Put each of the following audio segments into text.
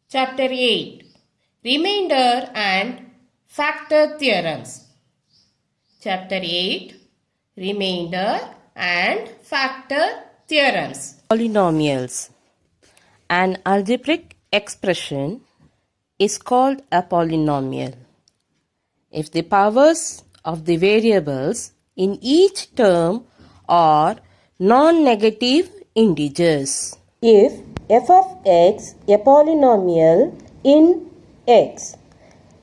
Chapter 8 Remainder and Factor Theorems. Chapter 8 Remainder and Factor Theorems. Polynomials. An algebraic expression is called a polynomial if the powers of the variables in each term are non-negative integers. If f of x, a polynomial in x,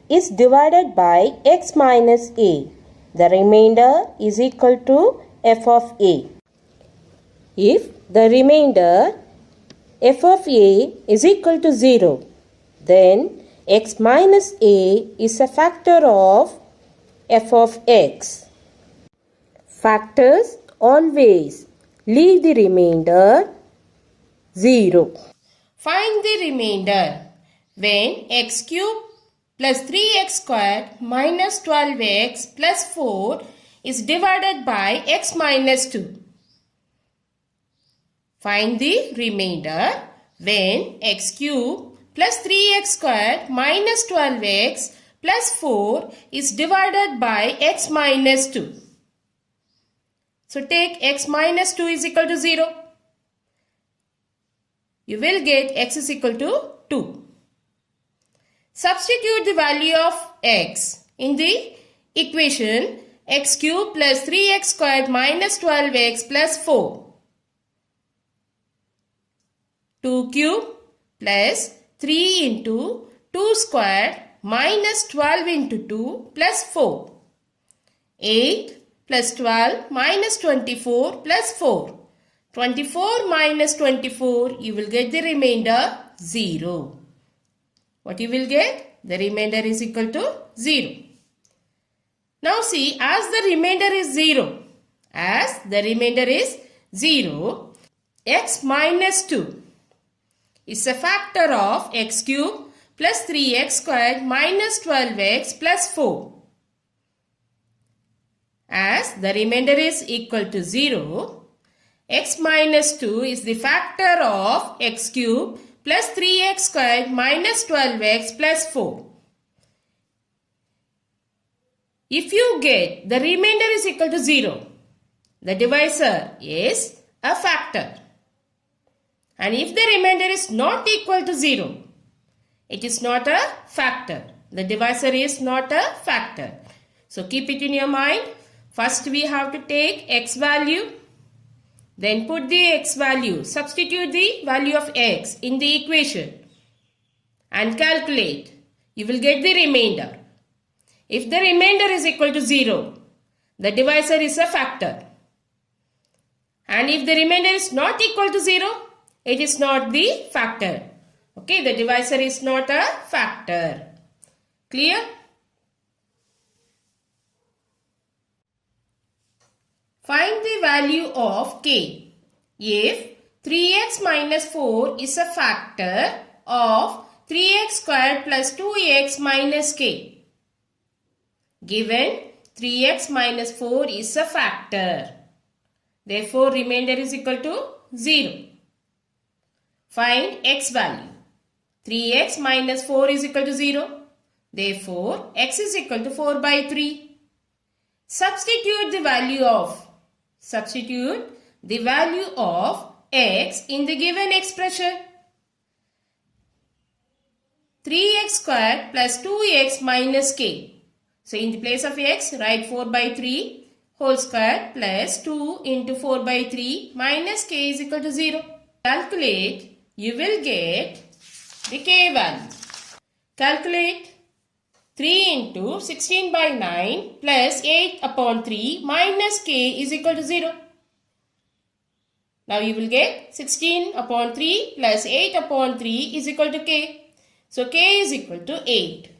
is divided by x minus a, the remainder is equal to f of a. If the remainder f of a is equal to 0, then x minus a is a factor of f of x. Factors always leave the remainder 0. Find the remainder when x cubed plus 3x squared minus 12x plus 4 is divided by x minus 2. Find the remainder when x cubed plus 3x squared minus 12x plus 4 is divided by x minus 2. So take x minus 2 is equal to 0. You will get x is equal to 2. Substitute the value of x in the equation x cubed plus 3x squared minus 12x plus 4. 2 cube plus 3 into 2 squared minus 12 into 2 plus 4. 8 plus 12 minus 24 plus 4. 24 minus 24, you will get the remainder 0. What you will get? The remainder is equal to 0. Now see, as the remainder is 0, x minus 2 is a factor of x cubed plus 3x squared minus 12x plus 4. As the remainder is equal to 0, x minus 2 is the factor of x cubed plus 3x squared minus 12x plus 4. If you get the remainder is equal to 0, the divisor is a factor. And if the remainder is not equal to 0, it is not a factor. The divisor is not a factor. So keep it in your mind. First we have to take x value. Then put the x value, substitute the value of x in the equation and calculate. You will get the remainder. If the remainder is equal to 0, the divisor is a factor. And if the remainder is not equal to 0, it is not the factor. Okay, the divisor is not a factor. Clear? Find the value of k if 3x minus 4 is a factor of 3x squared plus 2x minus k. Given 3x minus 4 is a factor. Therefore, remainder is equal to 0. Find x value. 3x minus 4 is equal to 0. Therefore, x is equal to 4 by 3. Substitute the value of x in the given expression. 3x squared plus 2x minus k. So in the place of x, write 4 by 3 whole square plus 2 into 4 by 3 minus k is equal to 0. Calculate, you will get the k value. Calculate 3 into 16 by 9 plus 8 upon 3 minus k is equal to 0. Now you will get 16 upon 3 plus 8 upon 3 is equal to k. So k is equal to 8.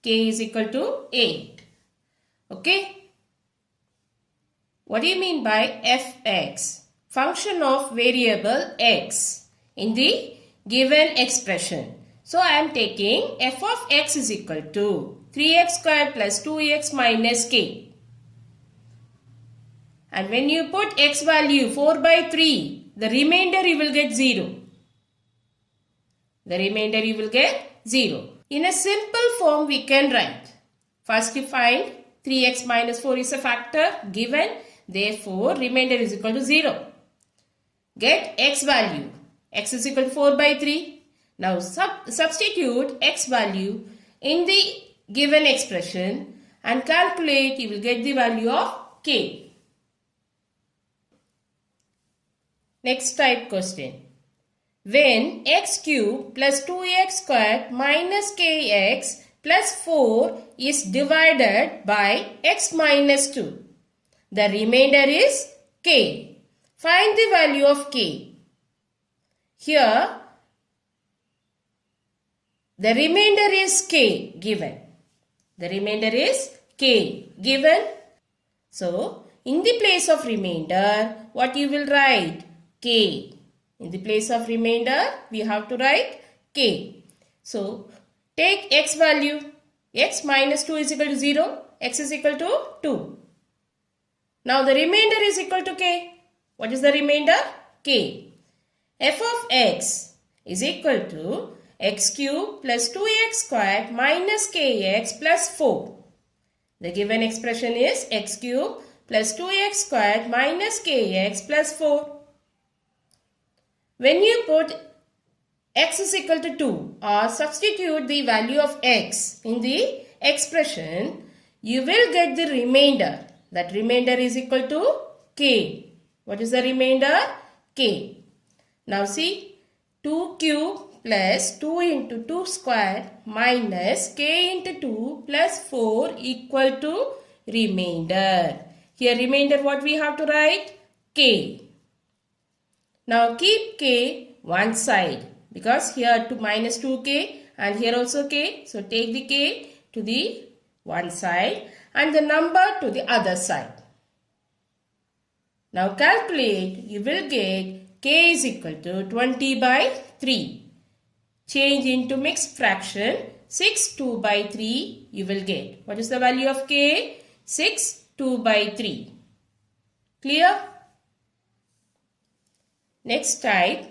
K is equal to 8. Okay. What do you mean by fx? Function of variable x in the given expression. So I am taking f of x is equal to 3x squared plus 2x minus k. And when you put x value 4 by 3, the remainder you will get 0. The remainder you will get 0. In a simple form we can write. First you find 3x minus 4 is a factor given. Therefore remainder is equal to 0. Get x value. X is equal to 4 by 3. Now substitute x value in the given expression and calculate. You will get the value of k. Next type question. When x cube plus 2x squared minus kx plus 4 is divided by x minus 2, the remainder is k. Find the value of k. Here, the remainder is k given. The remainder is k given. So, in the place of remainder, what you will write? K. In the place of remainder, we have to write k. So, take x value. X minus 2 is equal to 0. X is equal to 2. Now, the remainder is equal to k. What is the remainder? K. F of x is equal to x cube plus 2x squared minus kx plus 4. The given expression is x cube plus 2x squared minus kx plus 4. When you put x is equal to 2 or substitute the value of x in the expression, you will get the remainder. That remainder is equal to k. What is the remainder? K. Now see, 2 cube plus 2 into 2 square minus k into 2 plus 4 equal to remainder. Here remainder what we have to write? K. Now keep k one side because here to minus 2k and here also k. So take the k to the one side and the number to the other side. Now calculate, you will get k is equal to 20 by 3. Change into mixed fraction, 6 2 by 3 you will get. What is the value of k? 6 2 by 3. Clear? Next type,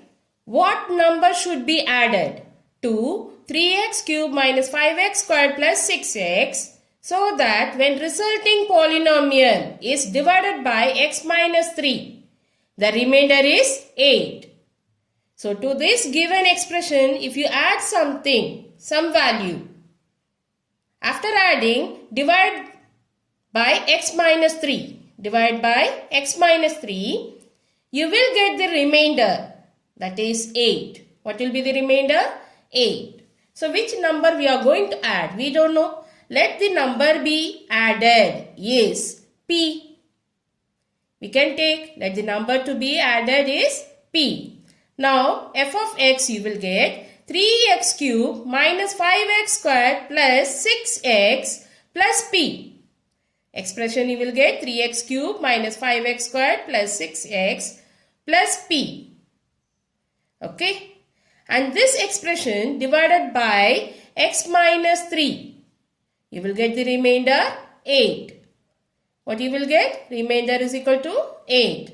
what number should be added to 3x cube minus 5x squared plus 6x so that when resulting polynomial is divided by x minus 3, the remainder is 8. So to this given expression, if you add something, some value, after adding, divide by x minus 3. Divide by x minus 3, you will get the remainder, that is 8. What will be the remainder? 8. So which number we are going to add? We don't know. Let the number be added. Yes, p. We can take, let the number to be added is p. Now, f of x you will get 3x cube minus 5x squared plus 6x plus p. Expression you will get 3x cube minus 5x squared plus 6x plus p. Okay. And this expression divided by x minus 3. You will get the remainder 8. What you will get? Remainder is equal to 8.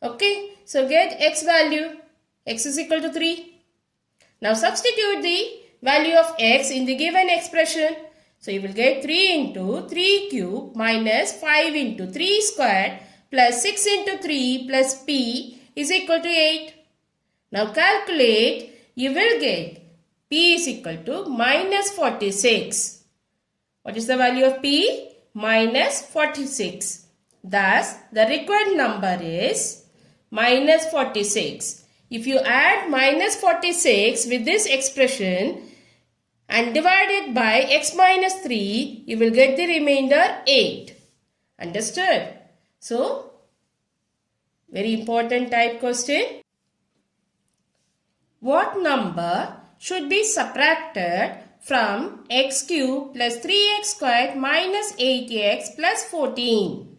Okay. So get x value. X is equal to 3. Now substitute the value of x in the given expression. So you will get 3 into 3 cube minus 5 into 3 squared plus 6 into 3 plus p is equal to 8. Now calculate. You will get p is equal to minus 46. What is the value of p? Minus 46. Thus, the required number is minus 46. If you add minus 46 with this expression and divide it by x minus 3, you will get the remainder 8. Understood? So, very important type question. What number should be subtracted from x cube plus 3x squared minus 8x plus 14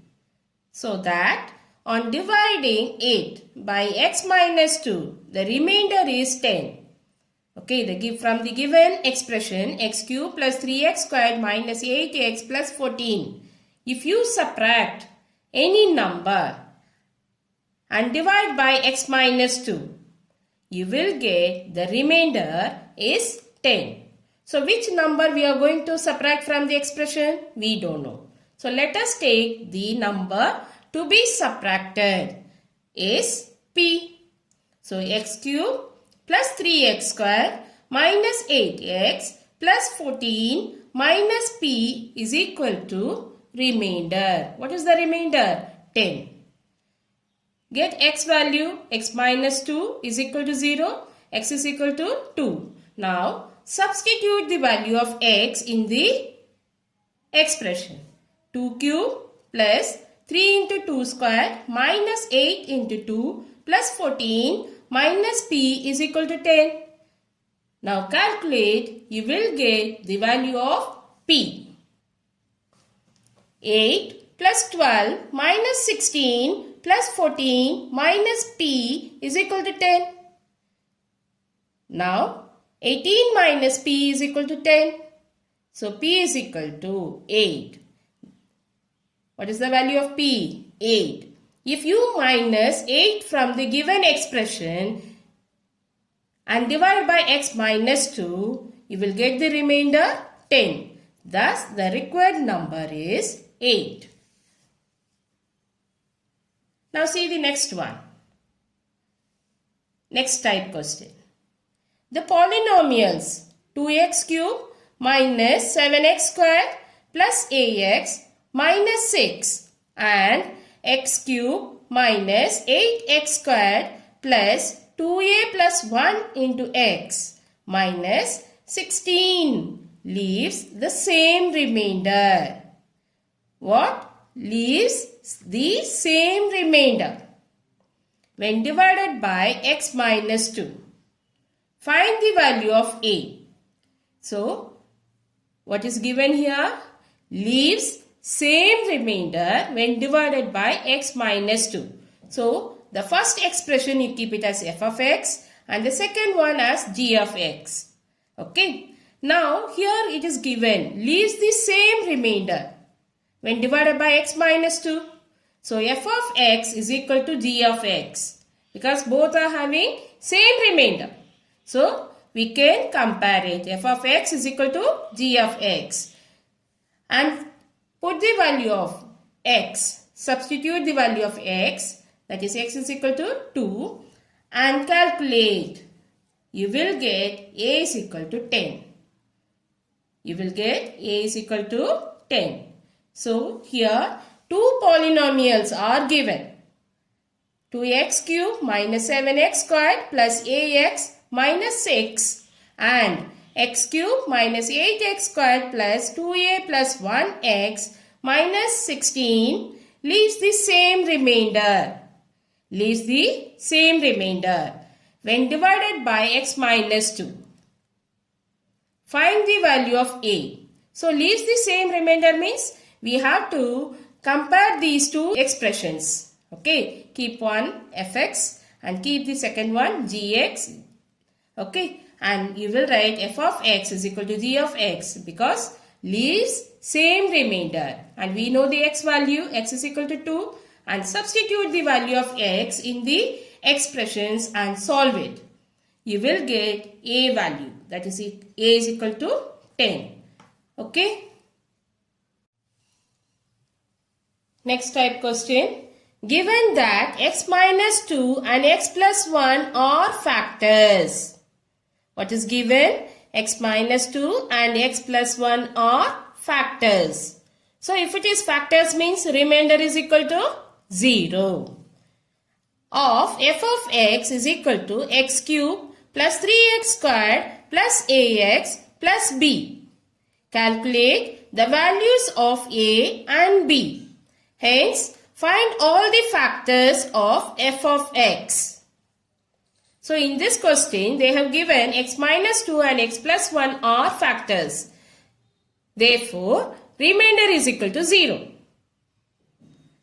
so that on dividing it by x minus 2, the remainder is 10. Okay, from the given expression x cube plus 3x squared minus 8x plus 14. If you subtract any number and divide by x minus 2, you will get the remainder is 10. So which number we are going to subtract from the expression? We don't know. So let us take the number to be subtracted is P. So x cube plus 3x square minus 8x plus 14 minus P is equal to remainder. What is the remainder? 10. Get x value. X minus 2 is equal to 0. X is equal to 2. Now substitute the value of x in the expression. 2 cube plus 3 into 2 square minus 8 into 2 plus 14 minus P is equal to 10. Now calculate, you will get the value of P. 8 plus 12 minus 16 plus 14 minus P is equal to 10. Now 18 minus P is equal to 10. So P is equal to 8. What is the value of P? 8. If you minus 8 from the given expression and divide by x minus 2, you will get the remainder 10. Thus, the required number is 8. Now see the next one. Next type question. The polynomials 2x cube minus 7x squared plus ax minus 6 and x cube minus 8x squared plus 2a plus 1 into x minus 16 leaves the same remainder. What? Leaves the same remainder when divided by x minus 2. Find the value of a. So, what is given here? Leaves same remainder when divided by x minus 2. So, the first expression you keep it as f of x and the second one as g of x. Okay. Now, here it is given leaves the same remainder when divided by x minus 2. So, f of x is equal to g of x because both are having same remainder. So, we can compare it. F of x is equal to g of x. And put the value of x. Substitute the value of x. That is x is equal to 2. And calculate. You will get a is equal to 10. You will get a is equal to 10. So, here two polynomials are given. 2x cube minus 7x squared plus ax minus 6 and x cube minus 8x squared plus 2a plus 1x minus 16 leaves the same remainder. Leaves the same remainder when divided by x minus 2. Find the value of a. So, leaves the same remainder means we have to compare these two expressions. Okay, keep one fx and keep the second one gx. Okay, and you will write f of x is equal to g of x because leaves same remainder. And we know the x value, x is equal to 2, and substitute the value of x in the expressions and solve it. You will get a value, that is a is equal to 10. Okay. Next type question. Given that x minus 2 and x plus 1 are factors. What is given? X minus 2 and x plus 1 are factors. So, if it is factors means remainder is equal to 0. Of f of x is equal to x cube plus 3x squared plus ax plus b. Calculate the values of a and b. Hence, find all the factors of f of x. So, in this question, they have given x minus 2 and x plus 1 are factors. Therefore, remainder is equal to 0.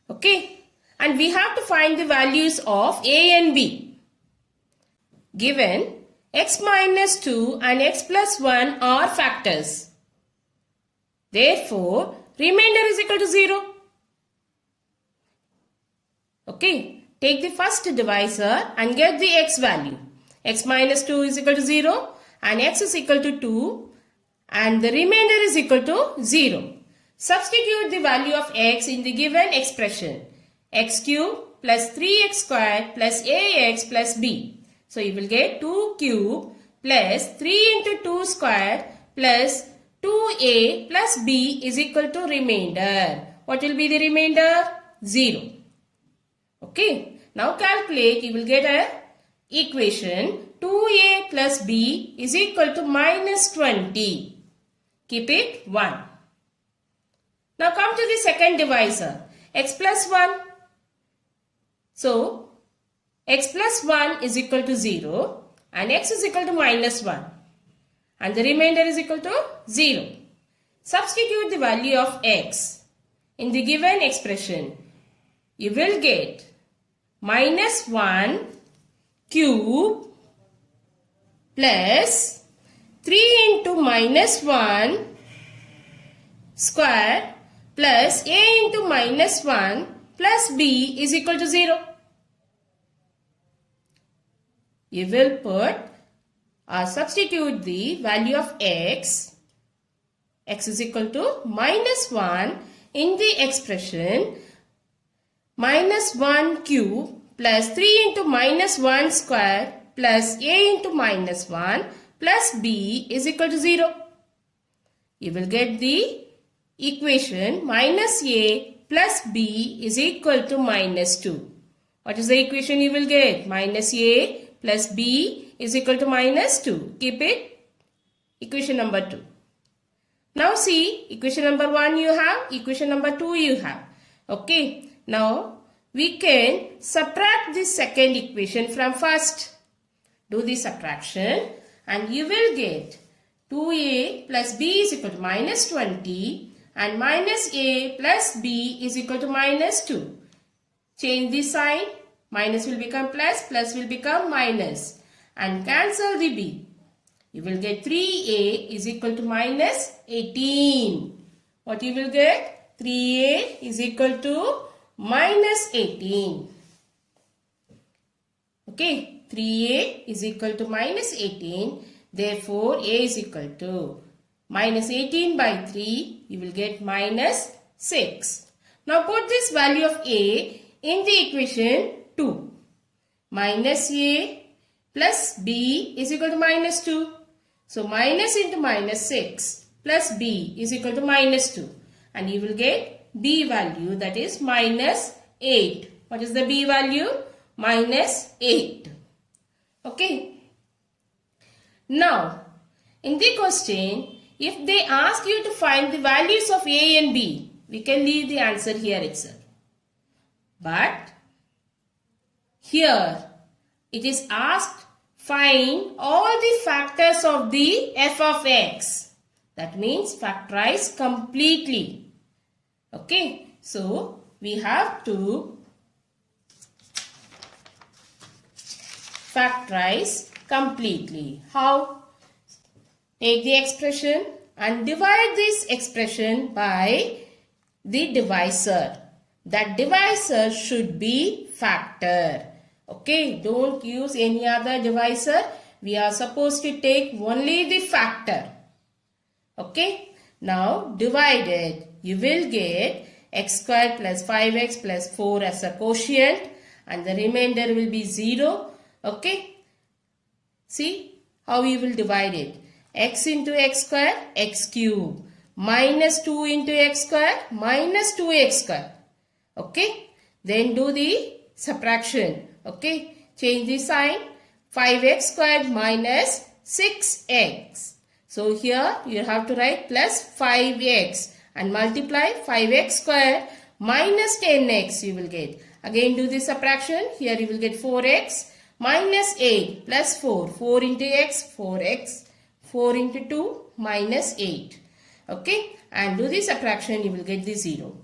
Okay. And we have to find the values of a and b. Given x minus 2 and x plus 1 are factors. Therefore, remainder is equal to 0. Okay, take the first divisor and get the x value. x minus 2 is equal to 0 and x is equal to 2 and the remainder is equal to 0. Substitute the value of x in the given expression. X cube plus 3x squared plus ax plus b. So you will get 2 cube plus 3 into 2 squared plus 2a plus b is equal to remainder. What will be the remainder? 0. Okay. Now calculate. You will get a equation 2a plus b is equal to minus 20. Keep it 1. Now come to the second divisor. X plus 1. So x plus 1 is equal to 0 and x is equal to minus 1 and the remainder is equal to 0. Substitute the value of x in the given expression. You will get minus 1 cube plus 3 into minus 1 square plus a into minus 1 plus b is equal to 0. You will put or substitute the value of x is equal to minus 1 in the expression minus 1 cube plus 3 into minus 1 square plus a into minus 1 plus b is equal to 0. You will get the equation minus a plus b is equal to minus 2. What is the equation you will get? Minus a plus b is equal to minus 2. Keep it. Equation number 2. Now see, equation number 1 you have, equation number 2 you have. Okay. Now we can subtract the second equation from first. Do the subtraction and you will get 2a plus b is equal to minus 20 and minus a plus b is equal to minus 2. Change the sign. Minus will become plus, plus will become minus and cancel the b. You will get 3a is equal to minus 18. What you will get? 3a is equal to minus 18. Okay, 3a is equal to minus 18. Therefore, a is equal to minus 18 by 3. You will get minus 6. Now put this value of a in the equation 2. Minus a plus b is equal to minus 2. So minus into minus 6 plus b is equal to minus 2. And you will get b value, that is minus 8. What is the b value? Minus 8. Okay. Now, in the question, if they ask you to find the values of a and b, we can leave the answer here itself. But here it is asked find all the factors of the f of x. That means factorize completely. Okay. So we have to factorize completely. How? Take the expression and divide this expression by the divisor. That divisor should be factor. Okay, don't use any other divisor. We are supposed to take only the factor. Okay, now divided, you will get x squared plus 5x plus 4 as a quotient and the remainder will be 0. Okay, see how you will divide it. X into x squared, x cube, minus 2 into x squared, minus 2x squared. Okay, then do the subtraction. Okay, change the sign. 5x squared minus 6x. So here you have to write plus 5x and multiply 5x squared minus 10x you will get. Again do the subtraction. Here you will get 4x minus 8 plus 4. 4 into x, 4x. 4 into 2 minus 8. Okay, and do the subtraction, you will get the 0.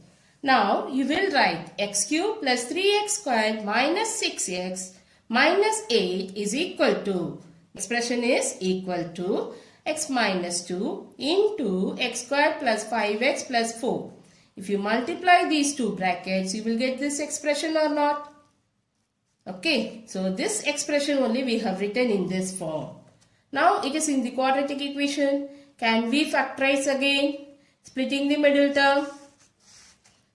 Now you will write x cube plus 3x squared minus 6x minus 8 is equal to, expression is equal to x minus 2 into x squared plus 5x plus 4. If you multiply these two brackets, you will get this expression or not? Okay, so this expression only we have written in this form. Now it is in the quadratic equation. Can we factorize again? Splitting the middle term.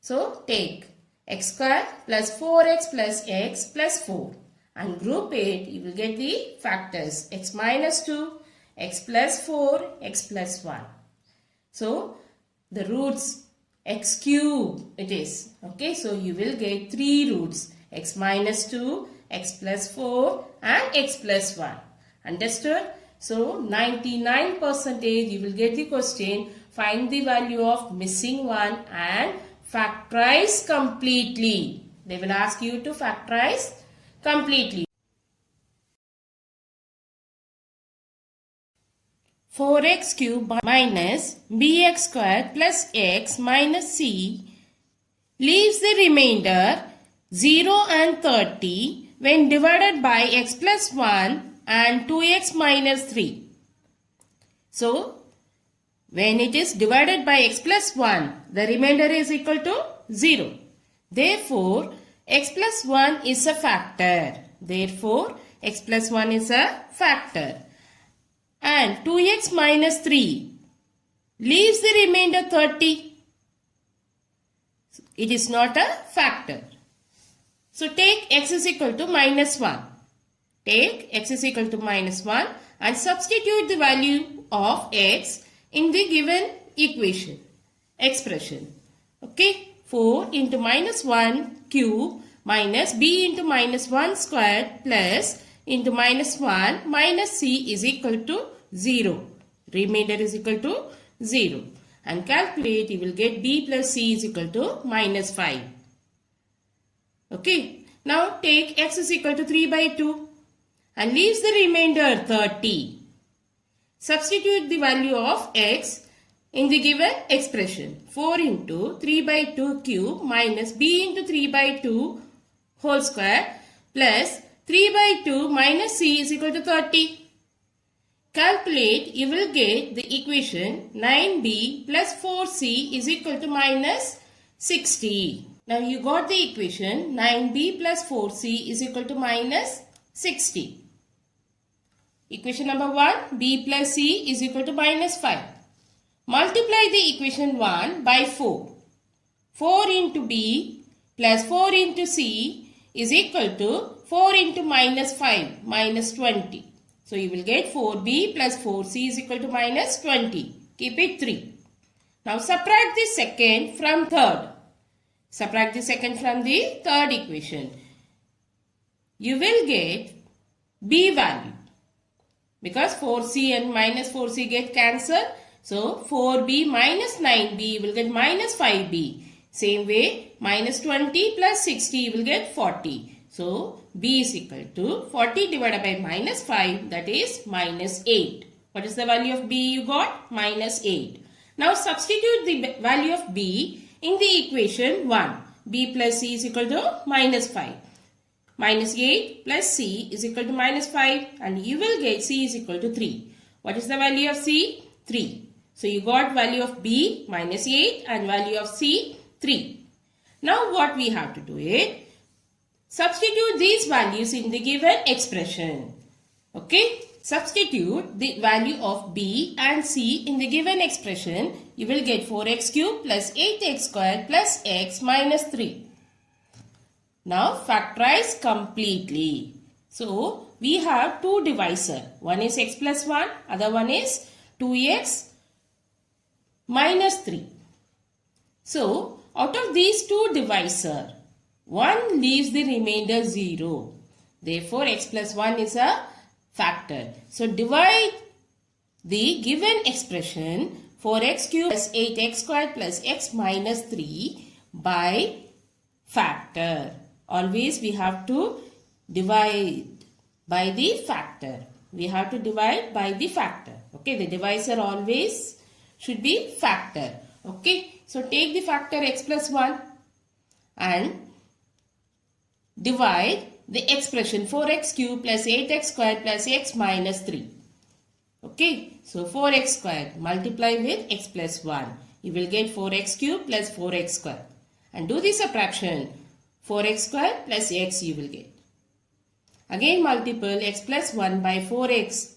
So take x square plus 4x plus x plus 4 and group it. You will get the factors x minus 2, x plus 4, x plus 1. So the roots x cube it is. Okay, so you will get 3 roots x minus 2, x plus 4 and x plus 1. Understood? So 99% you will get the question. Find the value of missing one and factorize completely. They will ask you to factorize completely. 4x cube minus bx square plus x minus c leaves the remainder 0 and 30 when divided by x plus 1 and 2x minus 3. So, when it is divided by x plus 1, the remainder is equal to 0. Therefore, x plus 1 is a factor. Therefore, x plus 1 is a factor. And 2x minus 3 leaves the remainder 30. It is not a factor. So take x is equal to minus 1. Take x is equal to minus 1 and substitute the value of x in the given expression. Okay, 4 into minus 1 cube minus b into minus 1 square plus into minus 1 minus c is equal to 0. Remainder is equal to 0. And calculate, you will get b plus c is equal to minus 5. Okay, now take x is equal to 3 by 2 and leaves the remainder 30. Substitute the value of x in the given expression. 4 into 3 by 2 cube minus b into 3 by 2 whole square plus 3 by 2 minus c is equal to 30. Calculate, you will get the equation 9b plus 4c is equal to minus 60. Now you got the equation 9b plus 4c is equal to minus 60. Equation number 1, b plus c is equal to minus 5. Multiply the equation 1 by 4. 4 into b plus 4 into c is equal to 4 into minus 5 minus 20. So you will get 4b plus 4c is equal to minus 20. Keep it 3. Now subtract the second from third. Subtract the second from the third equation. You will get b value. Because 4c and minus 4c get cancelled. So 4b minus 9b you will get minus 5b. Same way minus 20 plus 60 you will get 40. So b is equal to 40 divided by minus 5, that is minus 8. What is the value of b you got? Minus 8. Now substitute the value of b in the equation 1. b plus c is equal to minus 5. Minus 8 plus c is equal to minus 5 and you will get c is equal to 3. What is the value of c? 3. So you got value of b minus 8 and value of c 3. Now what we have to do is substitute these values in the given expression. Okay. Substitute the value of b and c in the given expression. You will get 4x cube plus 8x square plus x minus 3. Now factorize completely. So we have two divisor. One is x plus 1. Other one is 2x minus 3. So out of these two divisor, one leaves the remainder 0. Therefore, x plus 1 is a factor. So, divide the given expression 4x cubed plus 8x squared plus x minus 3 by factor. Always we have to divide by the factor. We have to divide by the factor. Okay, the divisor always should be factor. Okay, so take the factor x plus 1 and divide the expression 4x cubed plus 8x squared plus x minus 3. Okay, so 4x squared multiply with x plus 1. You will get 4x cubed plus 4x squared. And do the subtraction. 4x squared plus x you will get. Again multiple x plus 1 by 4x.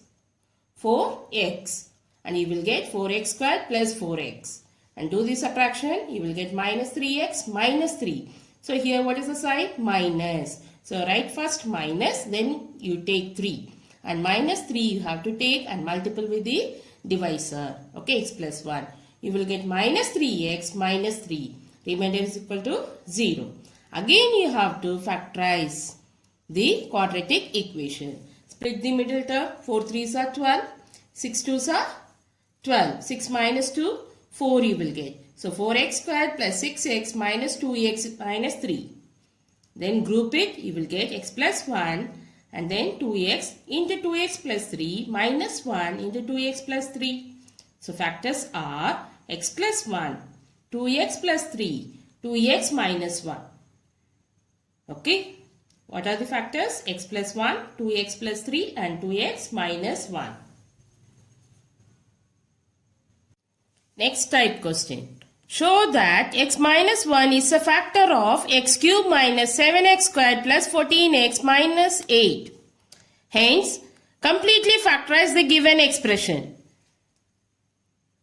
4x. And you will get 4x squared plus 4x. And do the subtraction, you will get minus 3x minus 3. So here what is the sign? Minus. So write first minus, then you take 3. And minus 3 you have to take and multiple with the divisor. Okay, x plus 1. You will get minus 3x minus 3. Remainder is equal to 0. Again you have to factorize the quadratic equation. Split the middle term. 4 3s are 12. 6 2s are 12. 6 minus 2, 4 you will get. So 4x squared plus 6x minus 2x minus 3. Then group it, you will get x plus 1 and then 2x into 2x plus 3 minus 1 into 2x plus 3. So factors are x plus 1, 2x plus 3, 2x minus 1. Okay. What are the factors? X plus 1, 2x plus 3 and 2x minus 1. Next type question. Show that x minus 1 is a factor of x cube minus 7x squared plus 14x minus 8. Hence, completely factorize the given expression.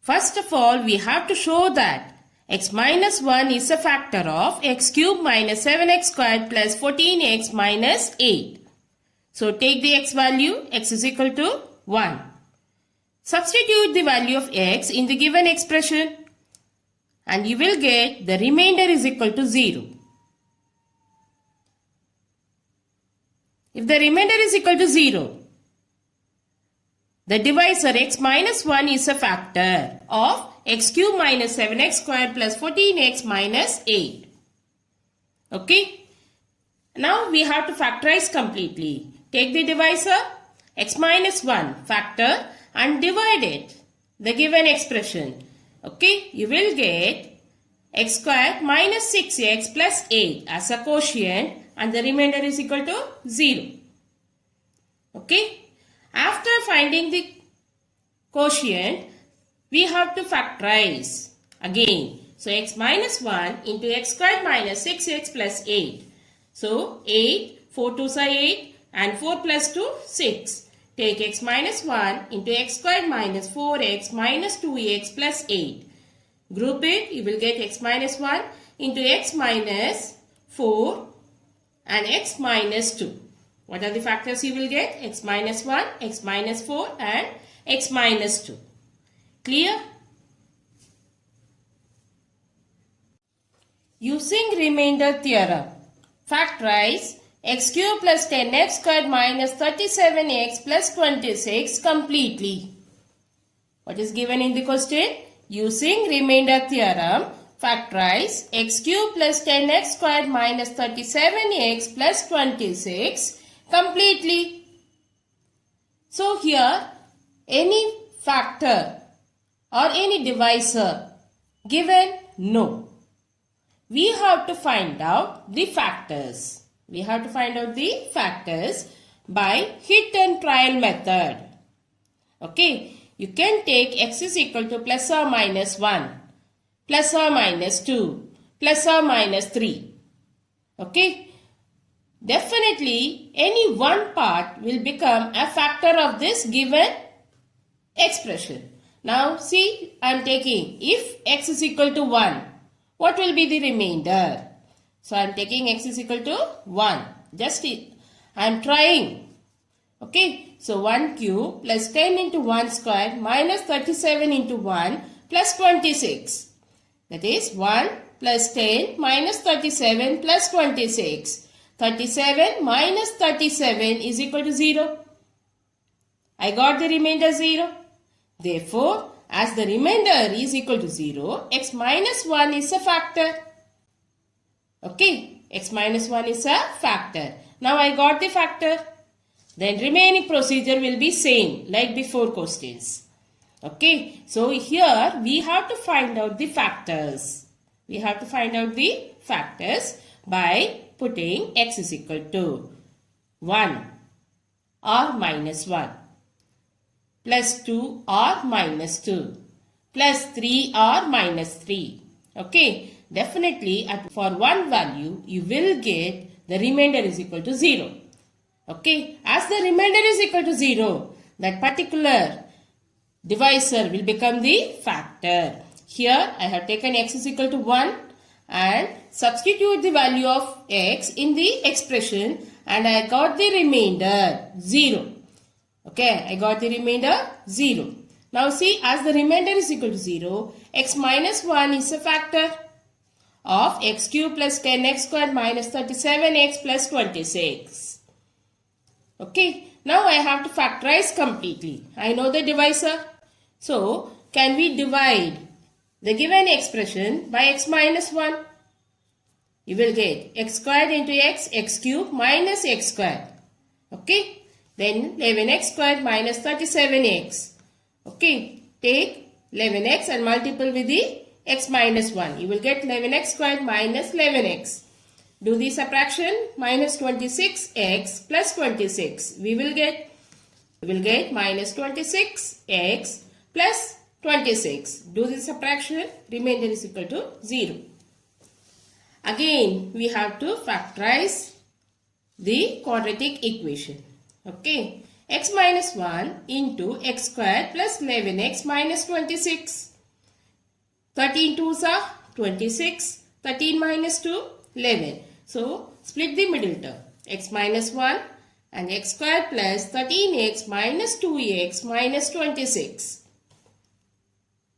First of all, we have to show that x minus 1 is a factor of x cube minus 7x squared plus 14x minus 8. So, take the x value, x is equal to 1. Substitute the value of x in the given expression and you will get the remainder is equal to 0. If the remainder is equal to 0, the divisor x minus 1 is a factor of x cube minus 7x squared plus 14x minus 8. Okay. Now we have to factorize completely. Take the divisor x minus 1 factor and divide it. The given expression. Okay. You will get x squared minus 6x plus 8 as a quotient and the remainder is equal to 0. Okay. After finding the quotient, we have to factorize again. So, x minus 1 into x squared minus 6x plus 8. So, 8, 4 2s are 8 and 4 plus 2, 6. Take x minus 1 into x squared minus 4x minus 2x plus 8. Group it, you will get x minus 1 into x minus 4 and x minus 2. What are the factors you will get? X minus 1, x minus 4 and x minus 2. Clear? Using remainder theorem, factorize x cube plus 10x squared minus 37x plus 26 completely. What is given in the question? Using remainder theorem, factorize x cube plus 10x squared minus 37x plus 26 completely. So here, any factor or any divisor given? No. We have to find out the factors. We have to find out the factors by hit and trial method. Okay. You can take x is equal to plus or minus 1, plus or minus 2, plus or minus 3. Okay. Definitely, any one part will become a factor of this given expression. Now, see, I am taking if x is equal to 1, what will be the remainder? So, I am taking x is equal to 1. Just I am trying. Okay. So, 1 cube plus 10 into 1 square minus 37 into 1 plus 26. That is 1 plus 10 minus 37 plus 26. 37 minus 37 is equal to 0. I got the remainder 0. Therefore, as the remainder is equal to 0, x minus 1 is a factor. Okay, x minus 1 is a factor. Now I got the factor. Then remaining procedure will be same like before questions. Okay, so here we have to find out the factors. We have to find out the factors by putting x is equal to 1 or minus 1, plus 2 or minus 2, plus 3 or minus 3. Okay, definitely for one value you will get the remainder is equal to 0. Okay, as the remainder is equal to 0, that particular divisor will become the factor. Here I have taken x is equal to 1 and substitute the value of x in the expression and I got the remainder 0. Okay, I got the remainder 0. Now see, as the remainder is equal to 0, x minus 1 is a factor of x cube plus 10x squared minus 37x plus 26. Okay, now I have to factorize completely. I know the divisor. So, can we divide the given expression by x minus 1? You will get x squared into x cube minus x squared. Okay, then 11x squared minus 37x. Okay, take 11x and multiply with the x minus 1. You will get 11x squared minus 11x. Do the subtraction, minus 26x plus 26. We will get minus 26x plus 26. Do the subtraction, remainder is equal to 0. Again, we have to factorize the quadratic equation. Okay, x minus 1 into x squared plus 11x minus 26. 13 2s are 26. 13 minus 2, 11. So, split the middle term. X minus 1 and x squared plus 13x minus 2x minus 26.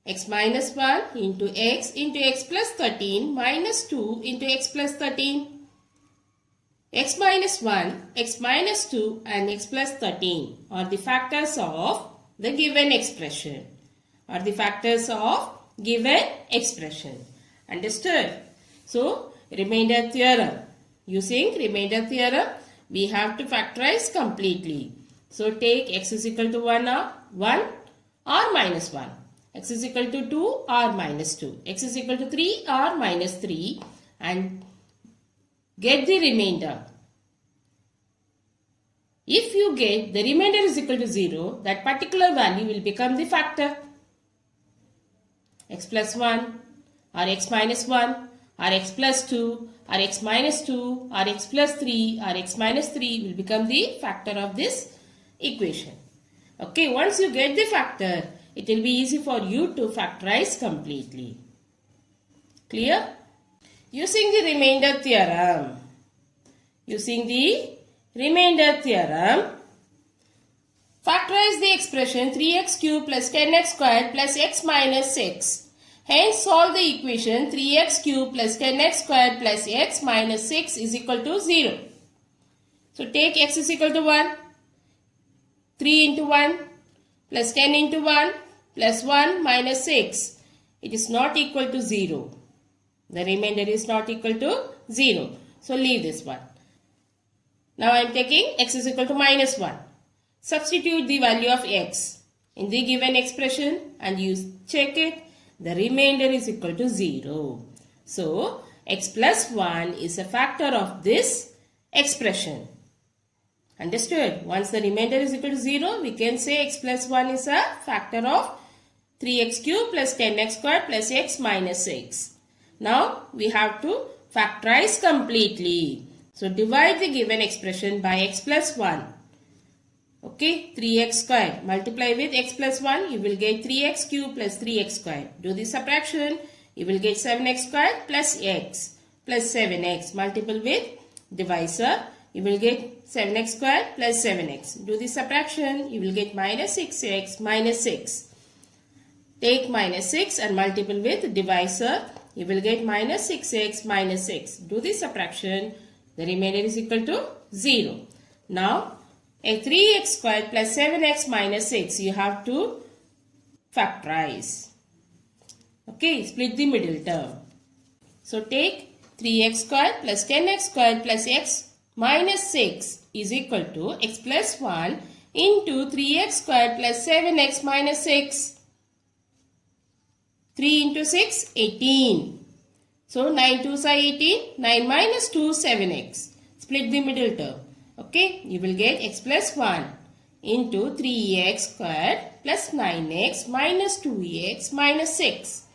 X minus 1 into x plus 13 minus 2 into x plus 13. X minus 1, x minus 2 and x plus 13 are the factors of the given expression. Understood? So, remainder theorem. Using remainder theorem, we have to factorize completely. So, take x is equal to 1 or minus 1. X is equal to 2 or minus 2. X is equal to 3 or minus 3 and get the remainder. If you get the remainder is equal to 0, that particular value will become the factor. X plus 1 or x minus 1 or x plus 2 or x minus 2 or x plus 3 or x minus 3 will become the factor of this equation. Okay, once you get the factor, it will be easy for you to factorize completely. Clear? Using the remainder theorem. Factorize the expression 3x cubed plus 10x squared plus x minus 6. Hence, solve the equation 3x cubed plus 10x squared plus x minus 6 is equal to 0. So, take x is equal to 1. 3 into 1 plus 10 into 1 plus 1 minus 6. It is not equal to 0. The remainder is not equal to 0. So, leave this one. Now, I am taking x is equal to minus 1. Substitute the value of x in the given expression and you check it. The remainder is equal to 0. So, x plus 1 is a factor of this expression. Understood? Once the remainder is equal to 0, we can say x plus 1 is a factor of 3x cubed plus 10x squared plus x minus 6. Now, we have to factorize completely. So, divide the given expression by x plus 1. Okay, 3x squared. Multiply with x plus 1, you will get 3x cubed plus 3x squared. Do the subtraction, you will get 7x squared plus x plus 7x. Multiply with divisor, you will get 7x squared plus 7x. Do the subtraction, you will get minus 6x minus 6. Take minus 6 and multiply with divisor, you will get minus 6x minus 6. Do the subtraction, the remainder is equal to 0. Now, a 3x squared plus 7x minus 6, you have to factorize. Okay, split the middle term. So, take 3x squared plus 10x squared plus x minus 6 is equal to x plus 1 into 3x squared plus 7x minus 6. 3 into 6, 18. So, 9 2s are 18. 9 minus 2, 7x. Split the middle term. Okay, you will get x plus 1 into 3x squared plus 9x minus 2x minus 6.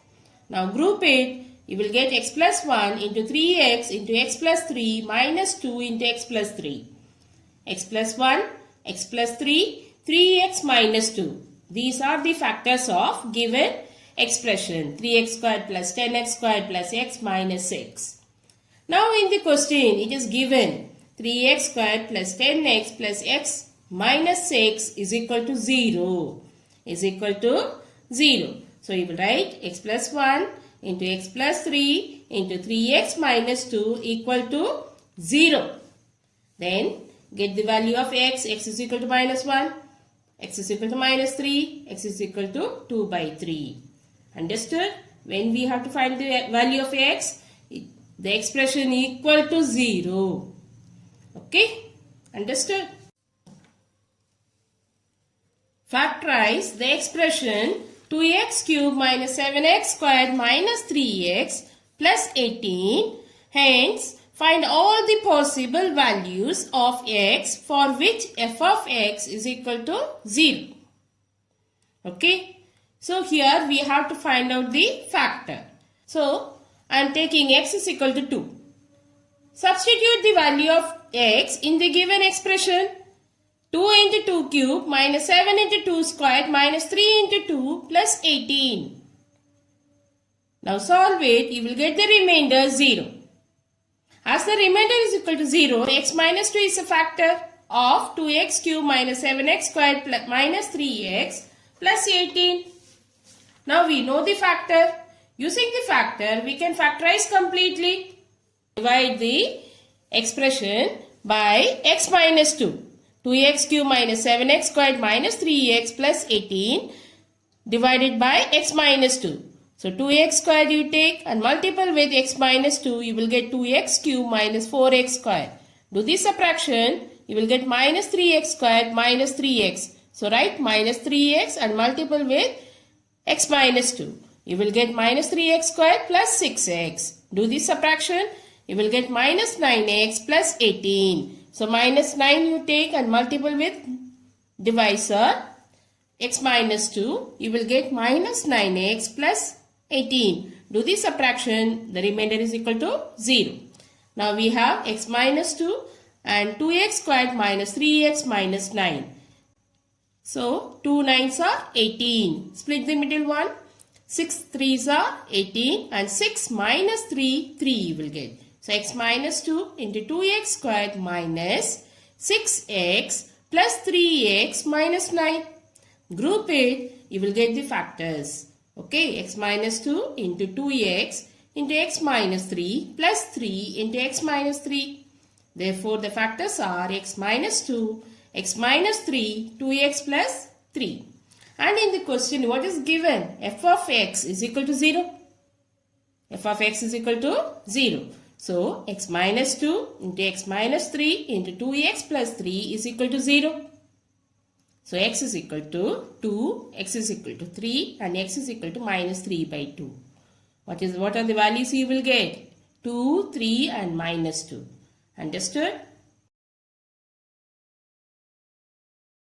Now group it, you will get x plus 1 into 3x into x plus 3 minus 2 into x plus 3. x plus 1, x plus 3, 3x minus 2. These are the factors of given expression 3x squared plus 10x squared plus x minus 6. Now in the question it is given 3x squared plus 10x plus x minus 6 is equal to 0. Is equal to 0. So you will write x plus 1 into x plus 3 into 3x minus 2 equal to 0. Then get the value of x. X is equal to minus 1. X is equal to minus 3. X is equal to 2 by 3. Understood? When we have to find the value of x, the expression equal to 0. Okay? Understood? Factorize the expression 2x cubed minus 7x squared minus 3x plus 18. Hence, find all the possible values of x for which f of x is equal to 0. Okay. So, here we have to find out the factor. So, I am taking x is equal to 2. Substitute the value of x in the given expression. 2 into 2 cube minus 7 into 2 squared minus 3 into 2 plus 18. Now solve it, you will get the remainder 0. As the remainder is equal to 0, x minus 2 is a factor of 2x cube minus 7x squared plus minus 3x plus 18. Now we know the factor. Using the factor, we can factorize completely. Divide the expression by x minus 2. 2x cube minus 7x squared minus 3x plus 18 divided by x minus 2. So 2x squared you take and multiple with x minus 2, you will get 2x cube minus 4x squared. Do this subtraction, you will get minus 3x squared minus 3x. So write minus 3x and multiple with x minus 2. You will get minus 3x squared plus 6x. Do this subtraction, you will get minus 9x plus 18. So minus 9 you take and multiple with divisor x minus 2. You will get minus 9x plus 18. Do the subtraction. The remainder is equal to 0. Now we have x minus 2 and 2x squared minus 3x minus 9. So 2 9s are 18. Split the middle one. 6 3s are 18 and 6 minus 3, 3 you will get. So x minus 2 into 2x squared minus 6x plus 3x minus 9. Group it, you will get the factors. Okay, x minus 2 into 2x into x minus 3 plus 3 into x minus 3. Therefore, the factors are x minus 2, x minus 3, 2x plus 3. And in the question, what is given? F of x is equal to 0. F of x is equal to 0. So, x minus 2 into x minus 3 into 2x plus 3 is equal to 0. So, x is equal to 2, x is equal to 3 and x is equal to minus 3 by 2. What are the values you will get? 2, 3 and minus 2. Understood?